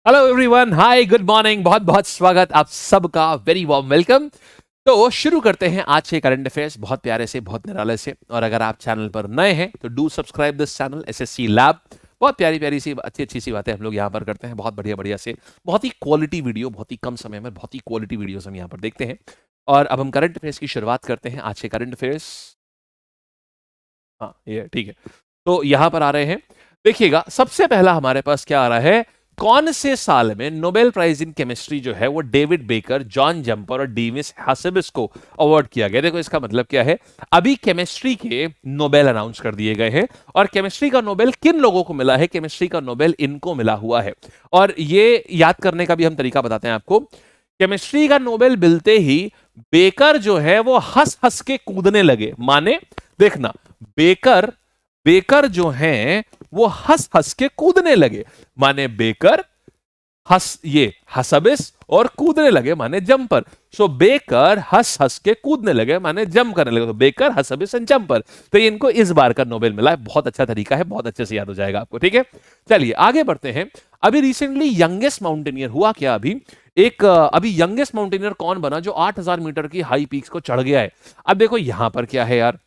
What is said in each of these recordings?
Hello everyone, हाय, good morning, बहुत बहुत स्वागत आप सबका, वेरी वार्म वेलकम। तो शुरू करते हैं आज के करंट अफेयर्स बहुत प्यारे से, बहुत निराले से। और अगर आप चैनल पर नए हैं तो do subscribe this channel SSC lab. बहुत प्यारी प्यारी सी अच्छी अच्छी सी बातें हम लोग यहाँ पर करते हैं, बहुत बढ़िया बढ़िया से, बहुत ही क्वालिटी वीडियो, बहुत ही कम समय में बहुत ही क्वालिटी वीडियोस हम यहाँ पर देखते हैं। और अब हम करंट अफेयर्स की शुरुआत करते हैं। आज के करंट अफेयर्स, हाँ ये ठीक है, तो यहाँ पर आ रहे हैं। देखिएगा, सबसे पहला हमारे पास क्या आ रहा है, कौन से साल में नोबेल प्राइज इन केमिस्ट्री जो है वो डेविड बेकर, जॉन जंपर और डीविस हासेबिस को अवार्ड किया गया। देखो इसका मतलब क्या है, अभी केमिस्ट्री के नोबेल अनाउंस कर दिए गए हैं। और केमिस्ट्री का नोबेल किन लोगों को मिला है, केमिस्ट्री का नोबेल इनको मिला हुआ है। और ये याद करने का भी हम तरीका बताते हैं आपको। केमिस्ट्री का नोबेल मिलते ही बेकर जो है वो हंस हंस के कूदने लगे। माने देखना, बेकर बेकर जो हैं वो हंस हंस के कूदने लगे। माने बेकर, हंस ये हसबिस, और कूदने लगे माने जंपर। सो बेकर हंस हंस के कूदने लगे माने जंप करने लगे। तो बेकर, हसबिस एंड जंपर। तो इनको इस बार का नोबेल मिला है। बहुत अच्छा तरीका है, बहुत अच्छे से याद हो जाएगा आपको। ठीक है, चलिए आगे बढ़ते हैं। अभी रिसेंटली यंगेस्ट माउंटेनियर हुआ क्या, अभी यंगेस्ट माउंटेनियर कौन बना जो 8000 मीटर की हाई पीक्स को चढ़ गया है। अब देखो यहां पर क्या है यार,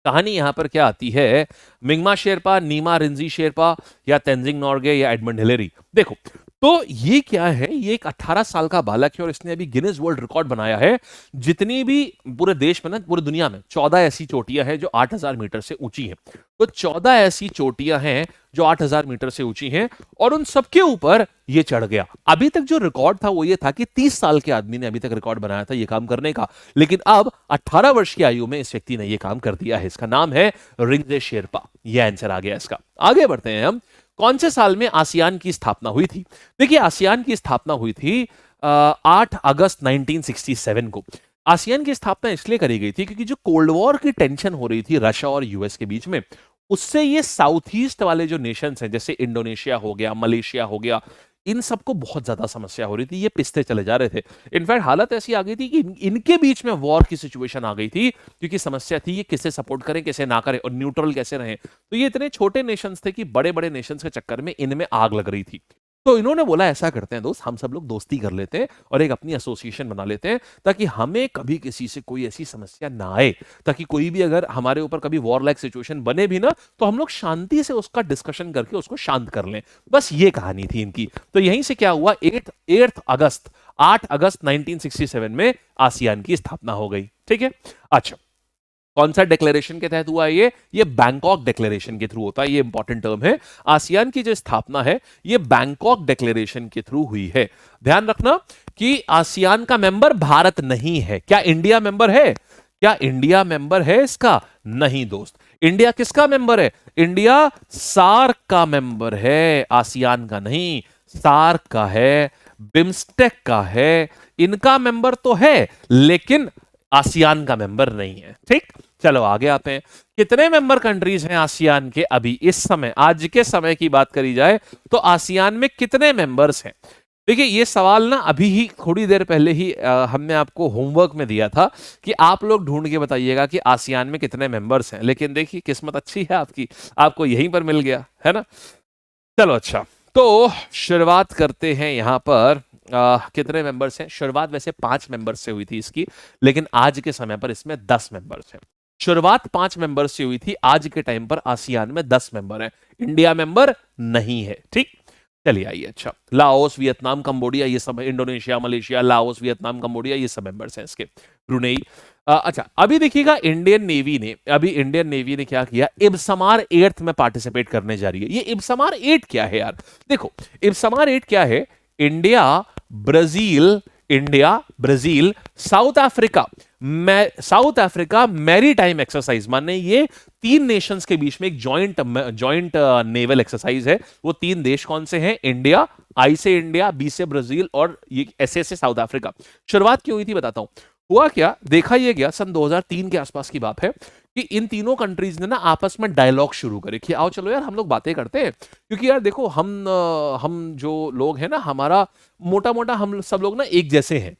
कहानी यहां पर क्या आती है, मिंगमा शेरपा, नीमा रिंजी शेरपा, या तेंजिंग नॉर्गे, या एडमंड हिलेरी। देखो तो ये क्या है, ये एक 18 साल का बालक है और इसने अभी गिनीज वर्ल्ड रिकॉर्ड बनाया है। जितनी भी पूरे देश में ना, पूरे दुनिया में 14 ऐसी चोटियां हैं जो 8000 मीटर से ऊंची हैं। तो 14 ऐसी चोटियां हैं जो 8000 मीटर से ऊंची हैं और उन सबके ऊपर ये चढ़ गया। अभी तक जो रिकॉर्ड था वो ये था कि 30 साल के आदमी ने अभी तक रिकॉर्ड बनाया था ये काम करने का, लेकिन अब 18 वर्ष की आयु में इस व्यक्ति ने ये काम कर दिया है। इसका नाम है रिंजे शेरपा। ये आंसर आ गया इसका। आगे बढ़ते हैं हम। कौन से साल में आसियान की स्थापना हुई थी। देखिए आसियान की स्थापना हुई थी 8 अगस्त 1967 को। आसियान की स्थापना इसलिए करी गई थी क्योंकि जो कोल्ड वॉर की टेंशन हो रही थी रशिया और यूएस के बीच में, उससे ये साउथ ईस्ट वाले जो नेशंस हैं, जैसे इंडोनेशिया हो गया, मलेशिया हो गया, इन सबको बहुत ज्यादा समस्या हो रही थी। ये पिसते चले जा रहे थे। इनफैक्ट हालत ऐसी आ गई थी कि इनके बीच में वॉर की सिचुएशन आ गई थी, क्योंकि समस्या थी ये किसे सपोर्ट करें किसे ना करें और न्यूट्रल कैसे रहें। तो ये इतने छोटे नेशंस थे कि बड़े बड़े नेशंस के चक्कर में इनमें आग लग रही थी। तो इन्होंने बोला ऐसा करते हैं दोस्त, हम सब लोग दोस्ती कर लेते हैं और एक अपनी एसोसिएशन बना लेते हैं, ताकि हमें कभी किसी से कोई ऐसी समस्या ना आए, ताकि कोई भी अगर हमारे ऊपर कभी वॉर लाइक सिचुएशन बने भी ना, तो हम लोग शांति से उसका डिस्कशन करके उसको शांत कर लें। बस ये कहानी थी इनकी। तो यहीं से क्या हुआ, 8 अगस्त 1967 में आसियान की स्थापना हो गई। ठीक है, अच्छा कौन सा डिक्लेरेशन के तहत हुआ है ये बैंकॉक डिक्लेरेशन के थ्रू होता है। ये इंपॉर्टेंट टर्म है। आसियान की जो स्थापना है ये बैंकॉक डिक्लेरेशन के थ्रू हुई है। ध्यान रखना कि आसियान का मेंबर भारत नहीं है। क्या इंडिया मेंबर है, क्या इंडिया मेंबर है इसका? नहीं दोस्त। इंडिया किसका मेंबर है? इंडिया सार्क का मेंबर है, आसियान का नहीं, सार्क का है, बिम्स्टेक का है। इनका मेंबर तो है लेकिन आसियान का मेंबर नहीं है। ठीक, चलो आगे आते हैं। कितने मेंबर कंट्रीज हैं आसियान के अभी इस समय, आज के समय की बात करी जाए तो आसियान में कितने मेंबर्स हैं? देखिए ये सवाल ना अभी ही थोड़ी देर पहले ही हमने आपको होमवर्क में दिया था कि आप लोग ढूंढ के बताइएगा कि आसियान में कितने मेंबर्स हैं। लेकिन देखिए किस्मत अच्छी है आपकी, आपको यहीं पर मिल गया है ना। चलो अच्छा, तो शुरुआत करते हैं यहां पर। कितने मेंबर्स हैं? शुरुआत वैसे 5 मेंबर्स से हुई थी इसकी, लेकिन आज के समय पर इसमें 10 मेंबर्स हैं। शुरुआत 5 मेंबर्स से हुई थी, आज के टाइम पर आसियान में 10 मेंबर हैं। इंडिया मेंबर नहीं है। ठीक, चलिए आइए। अच्छा, लाओस, वियतनाम, कंबोडिया, ये सब, Indonesia, Malaysia, Laos, Vietnam, Cambodia, ये सब मेंबर्स हैं इसके। ब्रुनेई। अच्छा अभी देखिएगा, इंडियन नेवी ने क्या किया, इब्समार 8 में पार्टिसिपेट करने जा रही है। ये इब्समार 8 क्या है यार? देखो इब्समार 8 क्या है, India Brazil South Africa maritime exercise, माने ये 3 नेशंस के बीच में एक जॉइंट नेवल एक्सरसाइज है। वो 3 देश कौन से हैं? इंडिया, आई से इंडिया, बी से ब्राजील और ये ऐसे से साउथ अफ्रीका। शुरुआत क्यों हुई थी बताता हूं। हुआ क्या, देखा ये गया सन 2003 के आसपास की बात है कि इन तीनों कंट्रीज ने ना आपस में डायलॉग शुरू करे कि आओ चलो यार हम लोग बातें करते हैं। क्योंकि यार देखो हम जो लोग हैं ना, हमारा मोटा मोटा हम सब लोग ना एक जैसे हैं।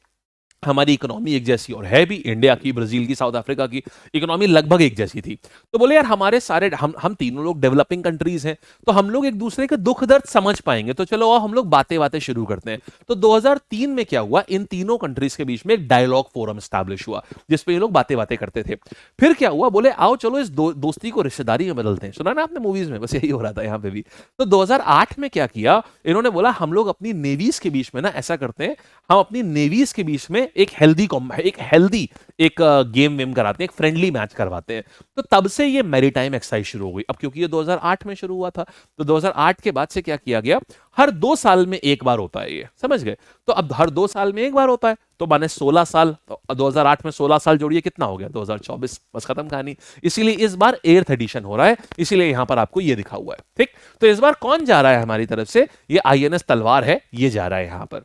हमारी इकोनॉमी एक जैसी और है भी, इंडिया की, ब्राजील की, साउथ अफ्रीका की इकोनॉमी लगभग एक जैसी थी। तो बोले यार हमारे सारे हम तीनों लोग डेवलपिंग कंट्रीज हैं, तो हम लोग एक दूसरे के दुख दर्द समझ पाएंगे, तो चलो हम लोग बातें बातें शुरू करते हैं। तो 2003 में क्या हुआ, इन तीनों कंट्रीज के बीच में एक डायलॉग फोरम स्टैब्लिश हुआ जिसपे ये लोग बातें बातें करते थे। फिर क्या हुआ, बोले आओ चलो इस दोस्ती को रिश्तेदारी में बदलते हैं। सुना ना आपने मूवीज में, बस यही हो रहा था यहाँ पे भी। तो 2008 में क्या किया इन्होंने, बोला हम लोग अपनी नेवीज के बीच में ना ऐसा करते हैं, हम अपनी नेवीज के बीच में एक हेल्दी एक गेम वेम कराते हैं, एक फ्रेंडली मैच करवाते हैं। तो तब से ये मैरीटाइम एक्सरसाइज शुरू हो गई। अब क्योंकि ये 2008 में शुरू हुआ था, तो 2008 के बाद से क्या किया गया, हर 2 साल में एक बार होता है, ये समझ गए। तो अब हर 2 साल में एक बार होता है, तो माने 16 साल, तो 2008 में 16 साल जोड़िए कितना हो गया, 2024, बस खत्म कहानी। इसीलिए इस बार 8th एडिशन हो रहा है, इसीलिए यहां पर आपको ये दिखा हुआ है। ठीक, तो इस बार कौन जा रहा है हमारी तरफ से, ये आईएनएस तलवार है, ये जा रहा है यहां पर।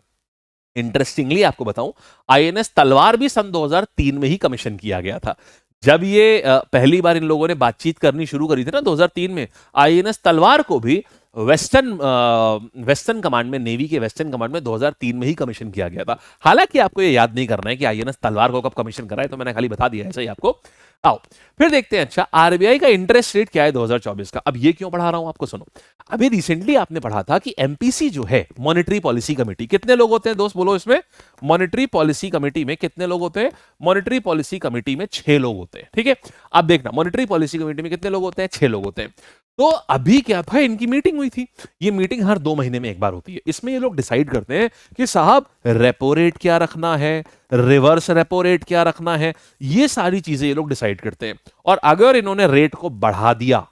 इंटरेस्टिंगली आपको बताऊं, आईएनएस तलवार भी सन 2003 में ही कमीशन किया गया था। जब ये पहली बार इन लोगों ने बातचीत करनी शुरू करी थी ना 2003 में, आईएनएस तलवार को भी वेस्टर्न कमांड में, नेवी के वेस्टर्न कमांड में 2003 में ही कमीशन किया गया था। हालांकि आपको ये याद नहीं करना है कि आईएनएस तलवार को कब कमीशन करा है, तो मैंने खाली बता दिया है ऐसे ही आपको। आओ फिर देखते हैं, अच्छा आरबीआई का इंटरेस्ट रेट क्या है 2024 का। अब ये क्यों पढ़ा रहा हूं आपको, सुनो। अभी रिसेंटली आपने पढ़ा था कि एमपीसी जो है, मॉनेटरी पॉलिसी कमेटी, कितने लोग होते हैं दोस्त बोलो इसमें, मॉनेटरी पॉलिसी कमेटी में कितने लोग होते हैं, मॉनेटरी पॉलिसी कमेटी में 6 लोग होते हैं। ठीक है, अब देखना मॉनेटरी पॉलिसी कमेटी में कितने लोग होते हैं, 6 लोग होते हैं। तो अभी क्या था, इनकी मीटिंग हुई थी। ये मीटिंग हर 2 महीने में एक बार होती है। इसमें ये लोग डिसाइड करते हैं कि साहब रेपो रेट क्या रखना है, रिवर्स रेपो रेट क्या रखना है, ये सारी चीजें ये लोग डिसाइड करते हैं। और अगर इन्होंने रेट को बढ़ा दिया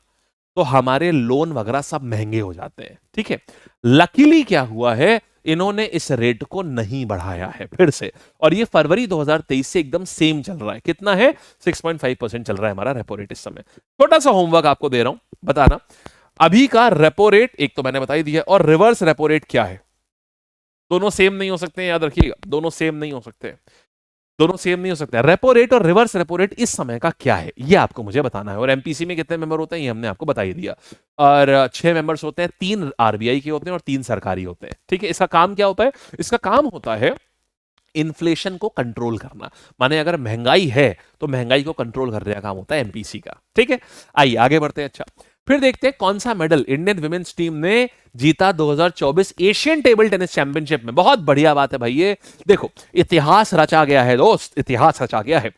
तो हमारे लोन वगैरह सब महंगे हो जाते हैं। ठीक है, लकीली क्या हुआ है, इन्होंने इस रेट को नहीं बढ़ाया है फिर से, और ये फरवरी 2023 से एकदम सेम चल रहा है। कितना है, 6.5% चल रहा है हमारा रेपो रेट इस समय। छोटा सा होमवर्क आपको दे रहा हूं, बताना अभी का रेपो रेट, एक तो मैंने बता ही दिया, और रिवर्स रेपो रेट क्या है। दोनों सेम नहीं हो सकते, याद रखिएगा, दोनों सेम नहीं हो सकते, दोनों सेम नहीं हो सकते। रेपो रेट और रिवर्स रेपो रेट इस समय का क्या है, ये आपको मुझे बताना है। और एमपीसी में कितने मेंबर होते हैं ये हमने आपको बता ही दिया। और 6 मेंबर्स होते हैं, 3 आरबीआई के होते हैं और 3 सरकारी होते हैं। ठीक है, इसका काम क्या होता है, इसका काम होता है इन्फ्लेशन को कंट्रोल करना। माने अगर महंगाई है तो महंगाई को कंट्रोल करने का काम होता है एमपीसी का। ठीक है, आइए आगे बढ़ते हैं। अच्छा फिर देखते हैं कौन सा मेडल इंडियन विमेन्स टीम ने जीता 2024 एशियन टेबल टेनिस चैंपियनशिप में। बहुत बढ़िया बात है भाई, ये देखो इतिहास रचा गया है दोस्त, इतिहास रचा गया है।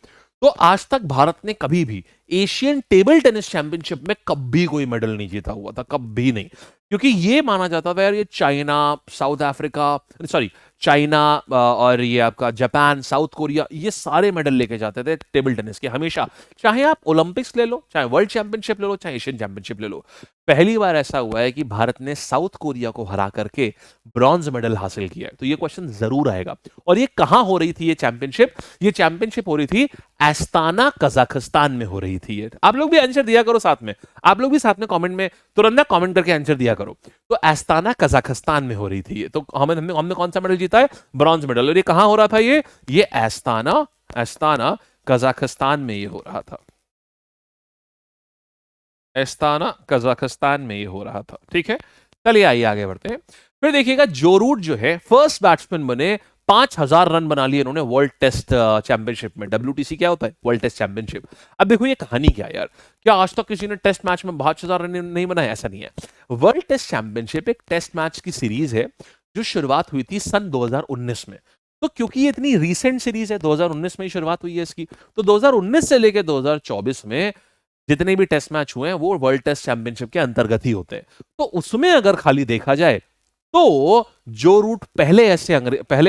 तो आज तक भारत ने कभी भी एशियन टेबल टेनिस चैंपियनशिप में कभी कोई मेडल नहीं जीता हुआ था, कभी नहीं। क्योंकि ये माना जाता था यार ये China, south Africa, sorry China और ये आपका जापान, साउथ कोरिया, ये सारे मेडल लेके जाते थे टेबल टेनिस के हमेशा। चाहे आप ओलंपिक्स ले लो, चाहे वर्ल्ड चैंपियनशिप ले लो, चाहे एशियन चैंपियनशिप ले लो। पहली बार ऐसा हुआ है कि भारत ने साउथ कोरिया को हरा करके ब्रॉन्ज मेडल हासिल किया है। तो ये क्वेश्चन जरूर आएगा। और ये कहां हो रही थी ये चैंपियनशिप, ये चैंपियनशिप हो रही थी एस्ताना कजाकिस्तान में हो रही थी। आप लोग भी आंसर दिया करो साथ में, आप लोग भी साथ में कमेंट में तुरंत कमेंट करके आंसर दिया करो। तो एस्ताना कजाकिस्तान में हो रही थी ये। तो हमने कौन सा मेडल जीता है, ब्रॉन्ज मेडल। और ये कहां हो रहा था, ये एस्ताना कजाकिस्तान में ये हो रहा था, एस्ताना कजाकिस्तान में ये हो रहा था। ठीक है, चलिए आइए आगे बढ़ते हैं। फिर देखिएगा जो रूट जो है फर्स्ट बैट्समैन बने, 5000 रन बना लिए इन्होंने वर्ल्ड टेस्ट चैंपियनशिप में। WTC क्या होता है, वर्ल्ड टेस्ट चैंपियनशिप। अब देखो ये कहानी क्या है यार, क्या आज तक किसी ने टेस्ट मैच में 5000 रन नहीं बनाए, ऐसा नहीं है। वर्ल्ड टेस्ट चैंपियनशिप एक टेस्ट मैच की सीरीज है जो शुरुआत हुई थी सन 2019 में। तो क्योंकि ये इतनी रीसेंट सीरीज है, 2019 में ही शुरुआत हुई है इसकी, तो 2019 से लेकर 2024 में जितने भी टेस्ट मैच हुए हैं वो वर्ल्ड टेस्ट चैंपियनशिप के अंतर्गत ही होते हैं। तो उसमें अगर खाली देखा जाए तो जो रूट पहले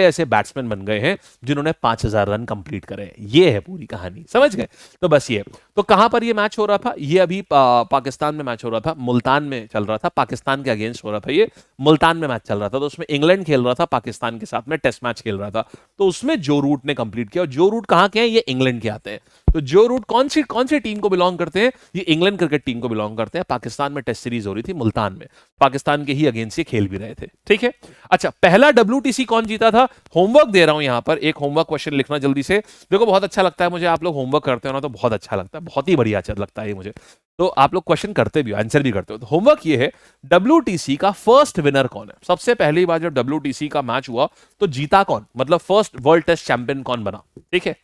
ऐसे बैट्समैन बन गए हैं जिन्होंने 5000 रन कंप्लीट करे। ये है पूरी कहानी, समझ गए। तो बस ये, तो कहां पर ये मैच हो रहा था, ये अभी पाकिस्तान में मैच हो रहा था, मुल्तान में चल रहा था, पाकिस्तान के अगेंस्ट हो रहा था, ये मुल्तान में मैच चल रहा था। तो उसमें इंग्लैंड खेल रहा था पाकिस्तान के साथ में, टेस्ट मैच खेल रहा था। तो उसमें जो रूट ने कंप्लीट किया। जो रूट कहां के हैं, ये इंग्लैंड के आते हैं। तो जो रूट कौन सी टीम को बिलोंग करते हैं, ये इंग्लैंड क्रिकेट टीम को बिलोंग करते हैं। पाकिस्तान में टेस्ट सीरीज हो रही थी मुल्तान में, पाकिस्तान के ही अगेंस्ट ये खेल भी रहे थे। ठीक है, अच्छा, पहला WTC कौन जीता था? होमवर्क दे रहा हूं यहां पर, एक होमवर्क क्वेश्चन लिखना जल्दी से। देखो बहुत अच्छा लगता है मुझे, आप लोग होमवर्क करते हो ना तो बहुत अच्छा लगता है, बहुत ही बढ़िया अच्छा लगता है ये मुझे। तो आप लोग क्वेश्चन करते भी हो, आंसर भी करते हो। तो होमवर्क ये है, WTC का फर्स्ट विनर कौन है? सबसे पहली बार जब WTC का मैच हुआ तो जीता कौन, मतलब फर्स्ट वर्ल्ड टेस्ट चैंपियन कौन बना? ठीक है,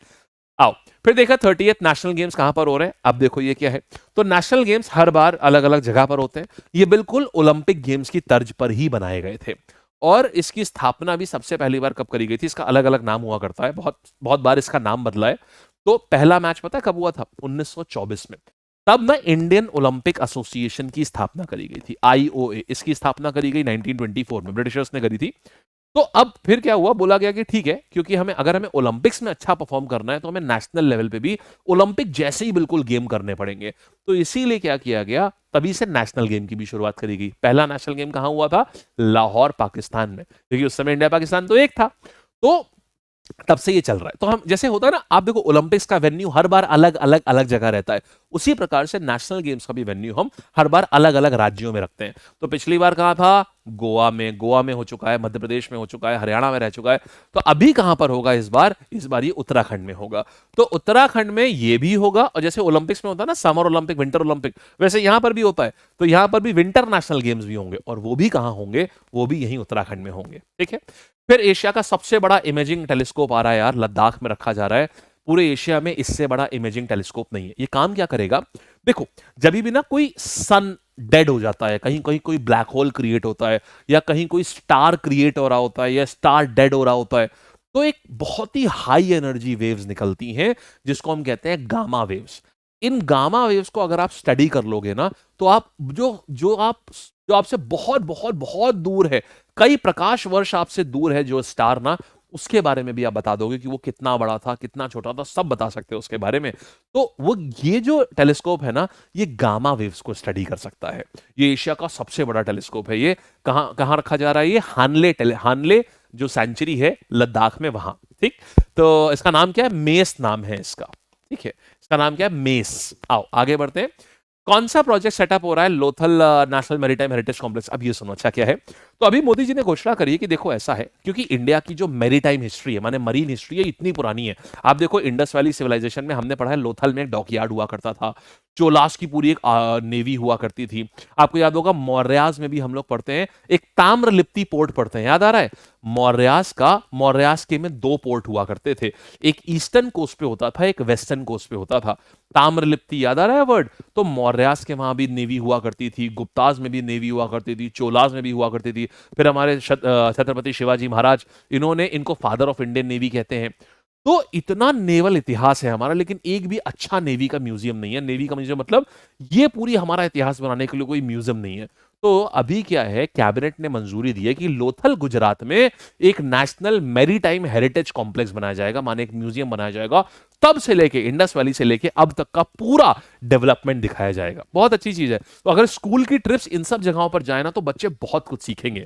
आओ फिर देखा 30th नेशनल गेम्स कहां पर हो रहे हैं। अब देखो ये क्या है, तो नेशनल गेम्स हर बार अलग अलग जगह पर होते हैं, ये बिल्कुल ओलंपिक गेम्स की तर्ज पर ही बनाए गए थे। और इसकी स्थापना भी सबसे पहली बार कब करी गई थी, इसका अलग अलग नाम हुआ करता है, बहुत बहुत बार इसका नाम बदला है। तो पहला मैच पता है कब हुआ था? 1924 में। तब ना इंडियन ओलंपिक एसोसिएशन की स्थापना करी गई थी, IOA, इसकी स्थापना करी गई 1924 में, ब्रिटिशर्स ने करी थी। तो अब फिर क्या हुआ, बोला गया कि ठीक है, क्योंकि हमें ओलंपिक्स में अच्छा परफॉर्म करना है तो हमें नेशनल लेवल पे भी ओलंपिक जैसे ही बिल्कुल गेम करने पड़ेंगे। तो इसीलिए क्या किया गया, तभी से नेशनल गेम की भी शुरुआत करी गई। पहला नेशनल गेम कहां हुआ था? लाहौर, पाकिस्तान में, क्योंकि उस समय इंडिया पाकिस्तान तो एक था। तो तब से ये चल रहा है। तो हम जैसे होता है ना, आप देखो ओलंपिक्स का वेन्यू हर बार अलग अलग अलग जगह रहता है, उसी प्रकार से नेशनल गेम्स का भी वेन्यू हम हर बार अलग अलग राज्यों में रखते हैं। तो पिछली बार कहां था? गोवा में हो चुका है, मध्य प्रदेश में हो चुका है, हरियाणा में रह चुका है। तो अभी कहां पर होगा इस बार? इस बार ये उत्तराखंड में होगा। तो उत्तराखंड में ये भी होगा, और जैसे ओलंपिक्स में होता है ना समर ओलंपिक, विंटर ओलंपिक, वैसे यहां पर भी होता है। तो यहां पर भी विंटर नेशनल गेम्स भी होंगे, और वो भी कहां होंगे? वो भी यहीं उत्तराखंड में होंगे। ठीक है, फिर एशिया का सबसे बड़ा इमेजिंग टेलीस्कोप आ रहा है यार, लद्दाख में रखा जा रहा है। पूरे एशिया में इससे बड़ा इमेजिंग टेलीस्कोप नहीं है। ये काम क्या करेगा? देखो, जब भी ना कोई सन डेड हो जाता है, कहीं कहीं कोई ब्लैक होल क्रिएट होता है, या कहीं कोई स्टार क्रिएट हो रहा होता है, या स्टार डेड हो रहा होता है, तो एक बहुत ही हाई एनर्जी वेव्स निकलती हैं, जिसको हम कहते हैं गामा वेव्स। इन गामा वेव्स को अगर आप स्टडी कर लोगे ना, तो आप जो आपसे बहुत बहुत बहुत दूर है, कई प्रकाश वर्ष आपसे दूर है जो स्टार ना, उसके बारे में भी आप बता दोगे कि वो कितना बड़ा था, कितना छोटा था, सब बता सकते हो उसके बारे में। तो वो ये जो टेलीस्कोप है ना, ये गामा वेव्स को स्टडी कर सकता है। ये एशिया का सबसे बड़ा टेलीस्कोप है। ये कहाँ कहाँ रखा जा रहा है? ये हानले जो सेंचुरी है लद्दाख में, वहां। ठीक, तो इसका नाम क्या है? मेस नाम है इसका। ठीक है, इसका नाम क्या है? मेस। आओ आगे बढ़ते हैं। कौन सा प्रोजेक्ट सेटअप हो रहा है Lothal national maritime heritage complex? अब ये सुनो, अच्छा क्या है, तो अभी मोदी जी ने घोषणा करी है कि देखो ऐसा है, क्योंकि इंडिया की जो मैरीटाइम हिस्ट्री है, माने मरीन हिस्ट्री है, इतनी पुरानी है। आप देखो इंडस वैली सिविलाइजेशन में हमने पढ़ा है, लोथल में एक डॉकयार्ड हुआ करता था, चोलास की पूरी एक नेवी हुआ करती थी। आपको याद होगा मौर्याज में भी हम लोग पढ़ते हैं, एक ताम्रलिप्ति पोर्ट पढ़ते हैं, याद आ रहा है? मौर्यास के में दो पोर्ट हुआ करते थे, एक ईस्टर्न कोस्ट पे होता था, एक वेस्टर्न कोस्ट पे होता था। ताम्रलिप्ति याद आ रहा है वर्ड? तो मौर्यास के वहां भी नेवी हुआ करती थी, गुप्ताज में भी नेवी हुआ करती थी, चोलाज में भी हुआ करती थी। फिर हमारे छत्रपति शिवाजी महाराज, इन्होंने इनको फादर ऑफ इंडियन नेवी कहते हैं। तो इतना नेवल इतिहास है हमारा, लेकिन एक भी अच्छा नेवी का म्यूजियम नहीं है। नेवी का म्यूजियम मतलब ये पूरी हमारा इतिहास बनाने के लिए कोई म्यूजियम नहीं है। तो अभी क्या है, कैबिनेट ने मंजूरी दी है कि लोथल गुजरात में एक नेशनल मैरीटाइम हेरिटेज कॉम्प्लेक्स बनाया जाएगा, माने एक म्यूजियम बनाया जाएगा। तब से लेके इंडस वैली से लेके अब तक का पूरा डेवलपमेंट दिखाया जाएगा। बहुत अच्छी चीज है। तो अगर स्कूल की ट्रिप्स इन सब जगहों पर जाए ना, तो बच्चे बहुत कुछ सीखेंगे।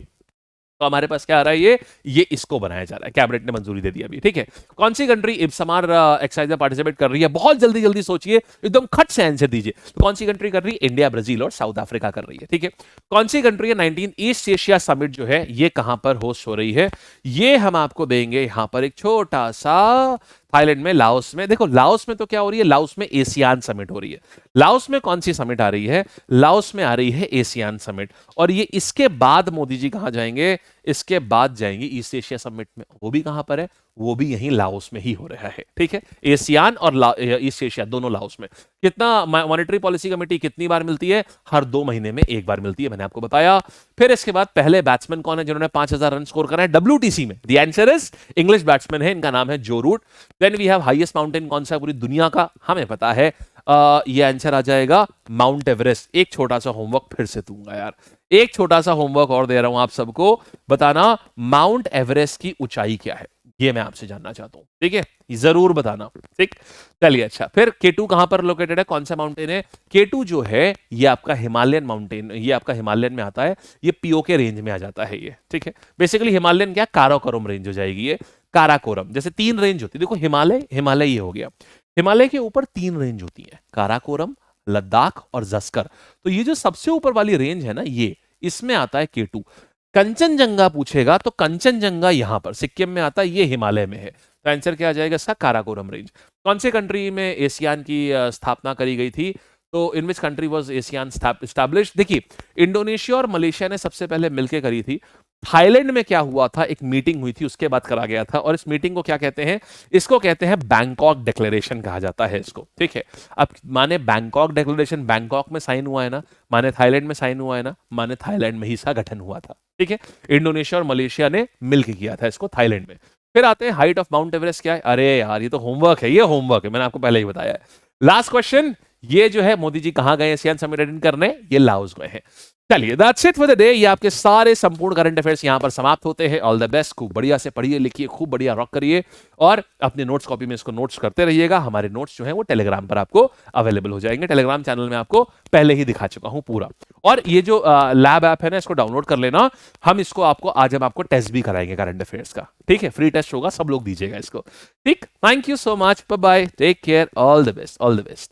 तो हमारे पास क्या आ रहा है, ये इसको बनाया जा रहा है, कैबिनेट ने मंजूरी दे दी अभी। ठीक है, कौन सी कंट्री इब्समार एक्सरसाइज में पार्टिसिपेट कर रही है? बहुत जल्दी जल्दी सोचिए, एकदम खट से आंसर दीजिए। तो कौन सी कंट्री कर रही है? इंडिया, ब्राजील और साउथ अफ्रीका कर रही है। ठीक है, कौन सी कंट्री है 19 ईस्ट एशिया समिट जो है ये कहां पर होस्ट हो रही है? ये हम आपको देंगे यहां पर एक छोटा सा, थाईलैंड में, लाओस में। देखो लाओस में तो क्या हो रही है, लाओस में एशियान समिट हो रही है। लाओस में कौन सी समिट आ रही है? लाओस में आ रही है एशियान समिट। और ये इसके बाद मोदी जी कहां जाएंगे? इसके बाद जाएंगे ईस्ट एशिया समिट में। वो भी कहां पर है? वो भी यहीं लाओस में ही हो रहा है। ठीक है, एशियान और ईस्ट एशिया दोनों लाओस में। कितना मॉनेटरी पॉलिसी कमेटी कितनी बार मिलती है? हर 2 महीने में एक बार मिलती है, मैंने आपको बताया। फिर इसके बाद पहले बैट्समैन कौन है जिन्होंने 5000 रन स्कोर करा है WTC में? The answer is English batsman है, इनका नाम है Joe Root. Then we have highest mountain कौन सा पूरी दुनिया का? हमें पता है, ये आंसर आ जाएगा माउंट एवरेस्ट। एक छोटा सा होमवर्क फिर से दूंगा यार, एक छोटा सा होमवर्क और दे रहा हूं आप सबको, बताना माउंट एवरेस्ट की ऊंचाई क्या है, ये मैं आपसे जानना चाहता हूं। ठीक है, जरूर बताना। ठीक, चलिए। अच्छा, फिर K2 कहां पर लोकेटेड है? कौन सा माउंटेन है? K2 जो है ये आपका हिमालयन माउंटेन, ये आपका हिमालयन में आता है, ये POK रेंज में आ जाता है ये। ठीक है, बेसिकली हिमालयन क्या, काराकोरम रेंज हो जाएगी ये, काराकोरम। जैसे 3 रेंज होती है, देखो हिमालय ये हो गया। हिमालय के ऊपर 3 रेंज होती है, काराकोरम, लद्दाख और जस्कर। तो ये जो सबसे ऊपर वाली रेंज है ना, ये इसमें आता है K2। कंचनजंगा पूछेगा तो कंचनजंगा यहां पर सिक्किम में आता है, ये हिमालय में है, तो आंसर क्या आ जाएगा इसका, काराकोरम रेंज। कौन से कंट्री में एशियान की स्थापना करी गई थी, तो in which country was ASEAN establish. देखिए इंडोनेशिया और मलेशिया ने सबसे पहले मिलकर करी थी। थाईलैंड में क्या हुआ था, एक मीटिंग हुई थी, उसके बाद करा गया था, और इस मीटिंग को क्या कहते हैं, इसको कहते हैं बैंकॉक डिक्लेरेशन कहा जाता है इसको, ठीक है। अब माने बैंकॉक डिक्लेरेशन बैंकॉक में साइन हुआ है ना, माने थाईलैंड में साइन हुआ है ना, माने थाईलैंड में ही इसका गठन हुआ था, ठीक है। इंडोनेशिया और मलेशिया ने मिलकर किया था इसको थाईलैंड में। फिर आते हैं हाइट ऑफ माउंट एवरेस्ट क्या है, अरे यार ये तो होमवर्क है, ये होमवर्क है, मैंने आपको पहले ही बताया है। लास्ट क्वेश्चन, ये जो है मोदी जी कहां गए एशियन समिट अटेंड करने, ये लाओस गए हैं। चलिए that's it for the day, ये आपके सारे संपूर्ण करंट अफेयर्स यहां पर समाप्त होते हैं। ऑल द बेस्ट, खूब बढ़िया से पढ़िए लिखिए, खूब बढ़िया रॉक करिए, और अपने नोट्स कॉपी में इसको नोट्स करते रहिएगा। हमारे नोट्स जो हैं वो टेलीग्राम पर आपको अवेलेबल हो जाएंगे, टेलीग्राम चैनल में आपको पहले ही दिखा चुका हूं पूरा। और ये जो लैब ऐप है ना, इसको डाउनलोड कर लेना, हम इसको आपको आज हम आपको टेस्ट भी कराएंगे करंट अफेयर्स का, ठीक है, फ्री टेस्ट होगा, सब लोग दीजिएगा इसको, ठीक। Thank you so much, bye bye, take care, all the best, all the best.